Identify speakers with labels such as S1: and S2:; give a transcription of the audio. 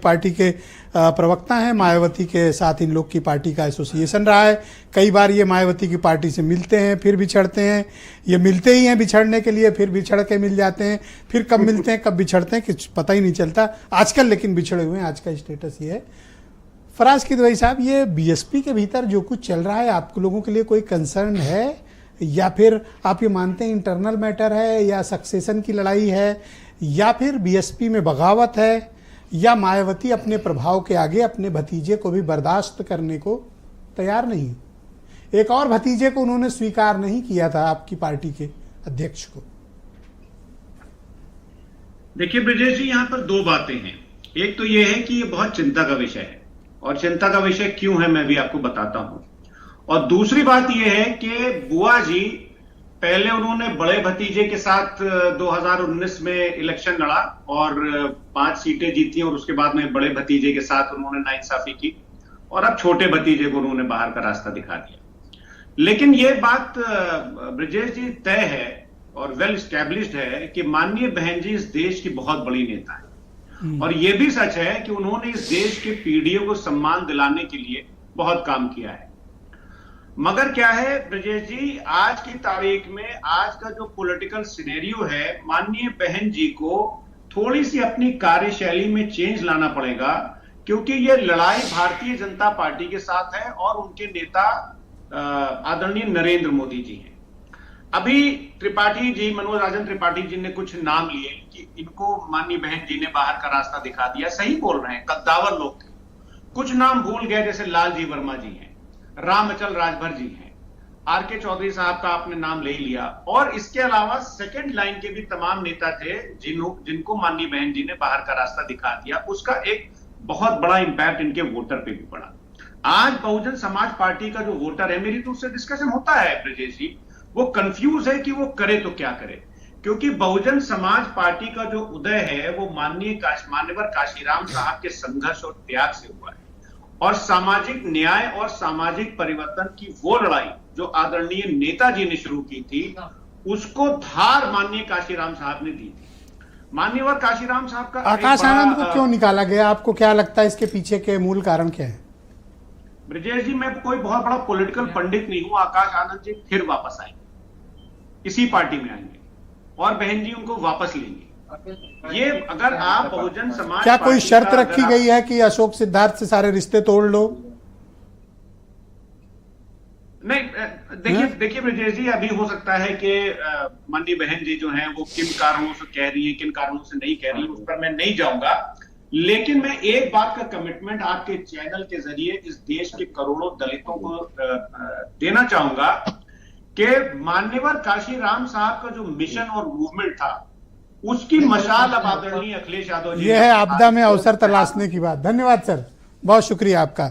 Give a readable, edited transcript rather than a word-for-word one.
S1: Party के प्रवक्ता हैं। मायावती के साथ इन लोग की पार्टी का एसोसिएशन रहा है। कई बार ये मायावती की पार्टी से मिलते हैं, फिर बिछड़ते हैं। ये मिलते ही हैं बिछड़ने के लिए, फिर बिछड़ के मिल जाते हैं, फिर कब मिलते हैं कब बिछड़ते हैं कुछ पता ही नहीं चलता आजकल। लेकिन बिछड़े हुए हैं, आज का स्टेटस ये है। फराज किदवई साहब, ये बीएसपी के भीतर जो कुछ चल रहा है, आप लोगों के लिए कोई कंसर्न है, या फिर आप ये मानते हैं इंटरनल मैटर है, या सक्सेशन की लड़ाई है, या फिर बीएसपी में बगावत है, या मायावती अपने प्रभाव के आगे अपने भतीजे को भी बर्दाश्त करने को तैयार नहीं? एक और भतीजे को उन्होंने स्वीकार नहीं किया था, आपकी पार्टी के अध्यक्ष को।
S2: देखिए ब्रजेश जी, यहाँ पर दो बातें हैं। एक तो ये है कि ये बहुत चिंता का विषय है, और चिंता का विषय क्यों है मैं भी आपको बताता हूं। और दूसरी बात यह है कि बुआ जी पहले उन्होंने बड़े भतीजे के साथ 2019 में इलेक्शन लड़ा और 5 सीटें जीती, और उसके बाद में बड़े भतीजे के साथ उन्होंने नाइंसाफी की, और अब छोटे भतीजे को उन्होंने बाहर का रास्ता दिखा दिया। लेकिन यह बात ब्रजेश जी तय है और वेल स्टैब्लिश्ड है कि माननीय बहन जी इस देश की बहुत बड़ी नेता है, और यह भी सच है कि उन्होंने इस देश के पीढ़ियों को सम्मान दिलाने के लिए बहुत काम किया है। मगर क्या है ब्रजेश जी, आज की तारीख में आज का जो पॉलिटिकल सिनेरियो है, माननीय बहन जी को थोड़ी सी अपनी कार्यशैली में चेंज लाना पड़ेगा, क्योंकि ये लड़ाई भारतीय जनता पार्टी के साथ है और उनके नेता आदरणीय नरेंद्र मोदी जी हैं। अभी त्रिपाठी जी, मनोज राजन त्रिपाठी जी ने कुछ नाम लिए कि इनको माननीय बहन जी ने बाहर का रास्ता दिखा दिया। सही बोल रहे हैं, कद्दावर लोग थे। कुछ नाम भूल गए, जैसे लालजी वर्मा जी हैं, रामअचल राजभर जी हैं, आरके चौधरी साहब का आपने नाम ले लिया, और इसके अलावा सेकंड लाइन के भी तमाम नेता थे जिनको माननीय बहन जी ने बाहर का रास्ता दिखा दिया। उसका एक बहुत बड़ा इंपैक्ट इनके वोटर पे भी पड़ा। आज बहुजन समाज पार्टी का जो वोटर है, मेरी तो उससे डिस्कशन होता है ब्रजेश जी, वो कंफ्यूज है कि वो करे तो क्या करे, क्योंकि बहुजन समाज पार्टी का जो उदय है वो मान्यवर काशीराम साहब के संघर्ष और त्याग से हुआ है, और सामाजिक न्याय और सामाजिक परिवर्तन की वो लड़ाई जो आदरणीय नेताजी ने शुरू की थी, उसको धार माननीय काशीराम साहब ने दी थी। मान्यवर काशीराम साहब का
S1: आकाश आनंद को क्यों निकाला गया? आपको क्या लगता है इसके पीछे के मूल कारण क्या है?
S2: ब्रजेश जी, मैं कोई बहुत बड़ा पॉलिटिकल पंडित नहीं हूं। आकाश आनंद जी फिर वापस आएंगे, इसी पार्टी में आएंगे, और बहन जी उनको वापस लेंगे। ये अगर आप बहुजन समाज,
S1: क्या कोई शर्त रखी गई है कि अशोक सिद्धार्थ से सारे रिश्ते तोड़ लो?
S2: नहीं, देखिए ब्रजेश जी, अभी हो सकता है कि माननीय बहन जी जो हैं वो किन कारणों से कह रही है, किन कारणों से नहीं कह रही, उस पर मैं नहीं जाऊंगा। लेकिन मैं एक बात का कमिटमेंट आपके चैनल के जरिए इस देश के करोड़ों दलितों को देना चाहूंगा कि मान्यवर काशीराम साहब का जो मिशन और मूवमेंट था, उसकी मशाल अब आदरणीय अखिलेश यादव जी,
S1: यह है आपदा में अवसर तलाशने की बात। धन्यवाद सर, बहुत शुक्रिया आपका।